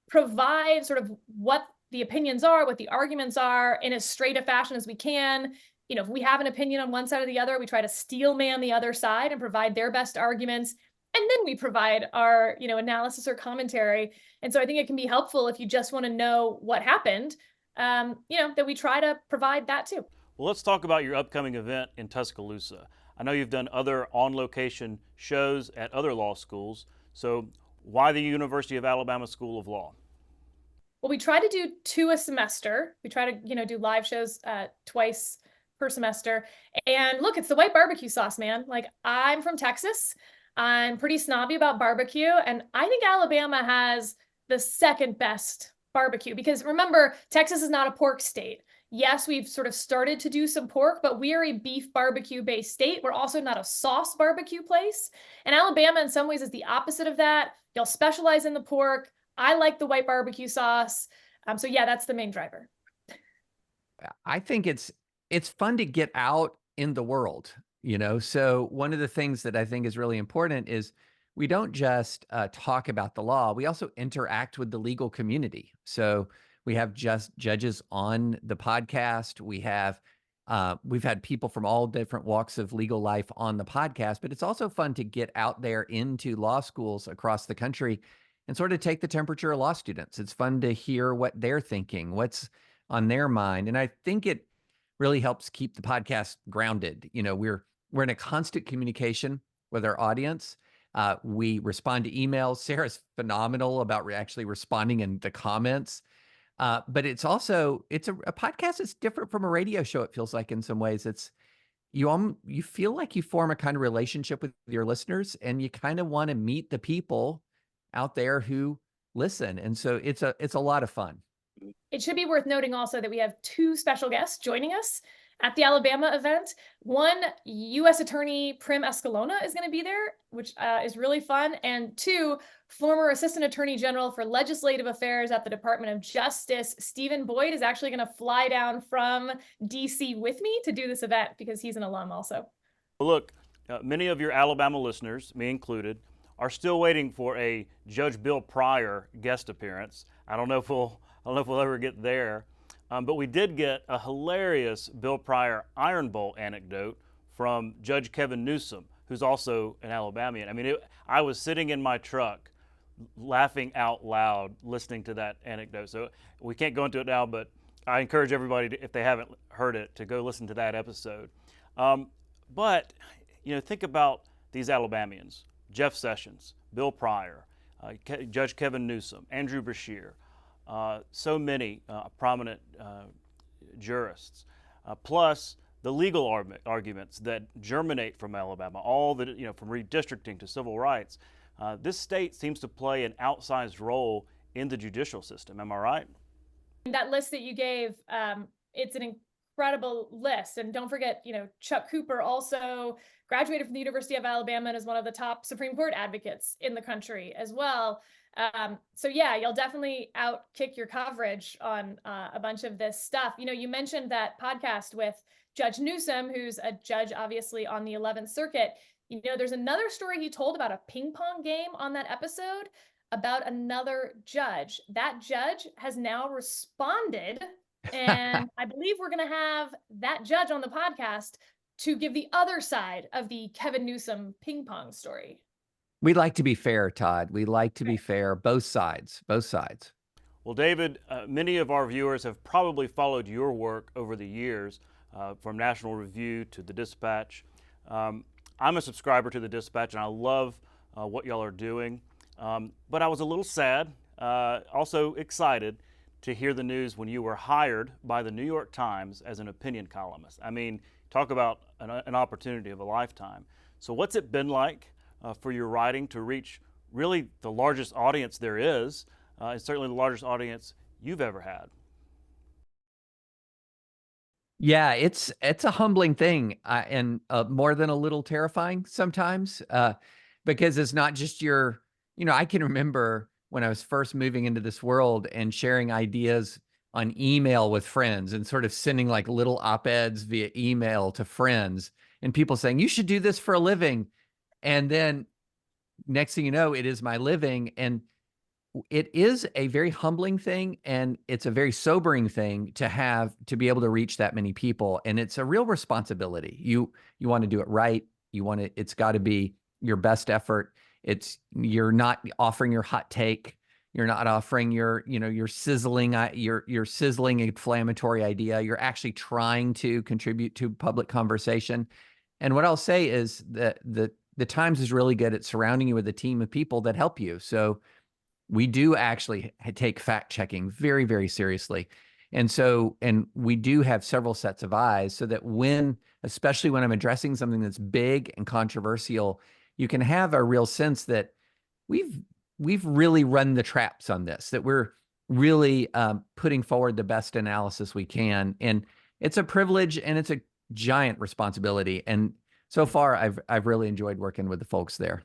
provide sort of what the opinions are, what the arguments are in as straight a fashion as we can. If we have an opinion on one side or the other, we try to steel man the other side and provide their best arguments. And then we provide our, analysis or commentary. And so I think it can be helpful if you just want to know what happened, that we try to provide that too. Well, let's talk about your upcoming event in Tuscaloosa. I know you've done other on-location shows at other law schools. So Why the University of Alabama School of Law? Well, we try to do 2 a semester. We try to, do live shows twice per semester. And look, it's the white barbecue sauce, man. Like, I'm from Texas. I'm pretty snobby about barbecue. And I think Alabama has the second best barbecue because remember, Texas is not a pork state. Yes, we've sort of started to do some pork, but we are a beef barbecue based state. We're also not a sauce barbecue place. And Alabama in some ways is the opposite of that. Y'all specialize in the pork. I like the white barbecue sauce. So yeah, that's the main driver. I think it's fun to get out in the world, So one of the things that I think is really important is we don't just talk about the law. We also interact with the legal community. So we have just judges on the podcast. We've had people from all different walks of legal life on the podcast, but it's also fun to get out there into law schools across the country and sort of take the temperature of law students. It's fun to hear what they're thinking, what's on their mind. And I think it really helps keep the podcast grounded. We're in a constant communication with our audience. We respond to emails. Sarah's phenomenal about actually responding in the comments. But it's a podcast that's different from a radio show. It feels like in some ways you feel like you form a kind of relationship with your listeners and you kind of want to meet the people out there who listen. And so it's a lot of fun. It should be worth noting also that we have 2 special guests joining us at the Alabama event. One, U.S. Attorney Prim Escalona is going to be there, which is really fun. And 2, former Assistant Attorney General for Legislative Affairs at the Department of Justice, Stephen Boyd, is actually going to fly down from D.C. with me to do this event because he's an alum also. Well, look, many of your Alabama listeners, me included, are still waiting for a Judge Bill Pryor guest appearance. I don't know if we'll ever get there. But we did get a hilarious Bill Pryor Iron Bowl anecdote from Judge Kevin Newsom, who's also an Alabamian. I mean, I was sitting in my truck laughing out loud listening to that anecdote. So we can't go into it now, but I encourage everybody, if they haven't heard it, to go listen to that episode. But, think about these Alabamians: Jeff Sessions, Bill Pryor, Judge Kevin Newsom, Andrew Brashear, so many prominent jurists, plus the legal arguments that germinate from Alabama, all that, from redistricting to civil rights. This state seems to play an outsized role in the judicial system. Am I right? That list that you gave, it's an incredible list. And don't forget, Chuck Cooper also graduated from the University of Alabama and is one of the top Supreme Court advocates in the country as well. So yeah, you'll definitely outkick your coverage on a bunch of this stuff. You mentioned that podcast with Judge Newsom, who's a judge obviously on the 11th Circuit. There's another story he told about a ping pong game on that episode about another judge. That judge has now responded, and I believe we're going to have that judge on the podcast to give the other side of the Kevin Newsom ping pong story. We like to be fair, Todd. We like to be fair, both sides. Well, David, many of our viewers have probably followed your work over the years, from National Review to the Dispatch. I'm a subscriber to the Dispatch, and I love what y'all are doing. But I was a little sad, also excited to hear the news when you were hired by the New York Times as an opinion columnist. I mean, talk about an opportunity of a lifetime. So what's it been like for your writing to reach really the largest audience there is, and certainly the largest audience you've ever had? Yeah, it's a humbling thing, and more than a little terrifying sometimes, because it's not just your, I can remember when I was first moving into this world and sharing ideas on email with friends and sort of sending like little op-eds via email to friends and people saying, you should do this for a living. And then next thing you know, it is my living. And it is a very humbling thing, and it's a very sobering thing to be able to reach that many people. And it's a real responsibility. You want to do it right. It's got to be your best effort. You're not offering your hot take. You're not offering your sizzling inflammatory idea. You're actually trying to contribute to public conversation. And what I'll say is that the Times is really good at surrounding you with a team of people that help you. So we do actually take fact checking very, very seriously. And we do have several sets of eyes so that especially when I'm addressing something that's big and controversial, you can have a real sense that we've really run the traps on this, that we're really putting forward the best analysis we can. And it's a privilege and it's a giant responsibility. And so far, I've really enjoyed working with the folks there.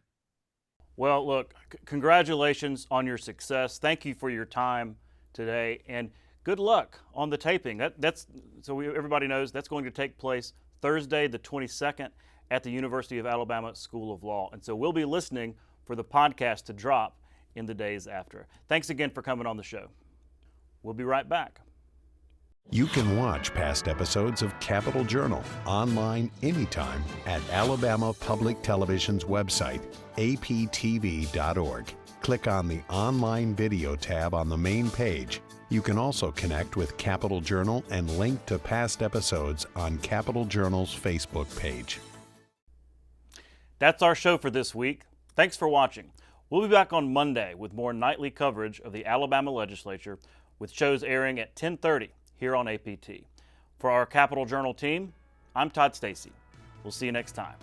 Well, look, congratulations on your success. Thank you for your time today, and good luck on the taping. Everybody knows that's going to take place Thursday, the 22nd, at the University of Alabama School of Law. And so we'll be listening for the podcast to drop in the days after. Thanks again for coming on the show. We'll be right back. You can watch past episodes of Capitol Journal online anytime at Alabama Public Television's website, aptv.org. Click on the Online Video tab on the main page. You can also connect with Capitol Journal and link to past episodes on Capitol Journal's Facebook page. That's our show for this week. Thanks for watching. We'll be back on Monday with more nightly coverage of the Alabama legislature, with shows airing at 10:30 here on APT. For our Capitol Journal team, I'm Todd Stacy. We'll see you next time.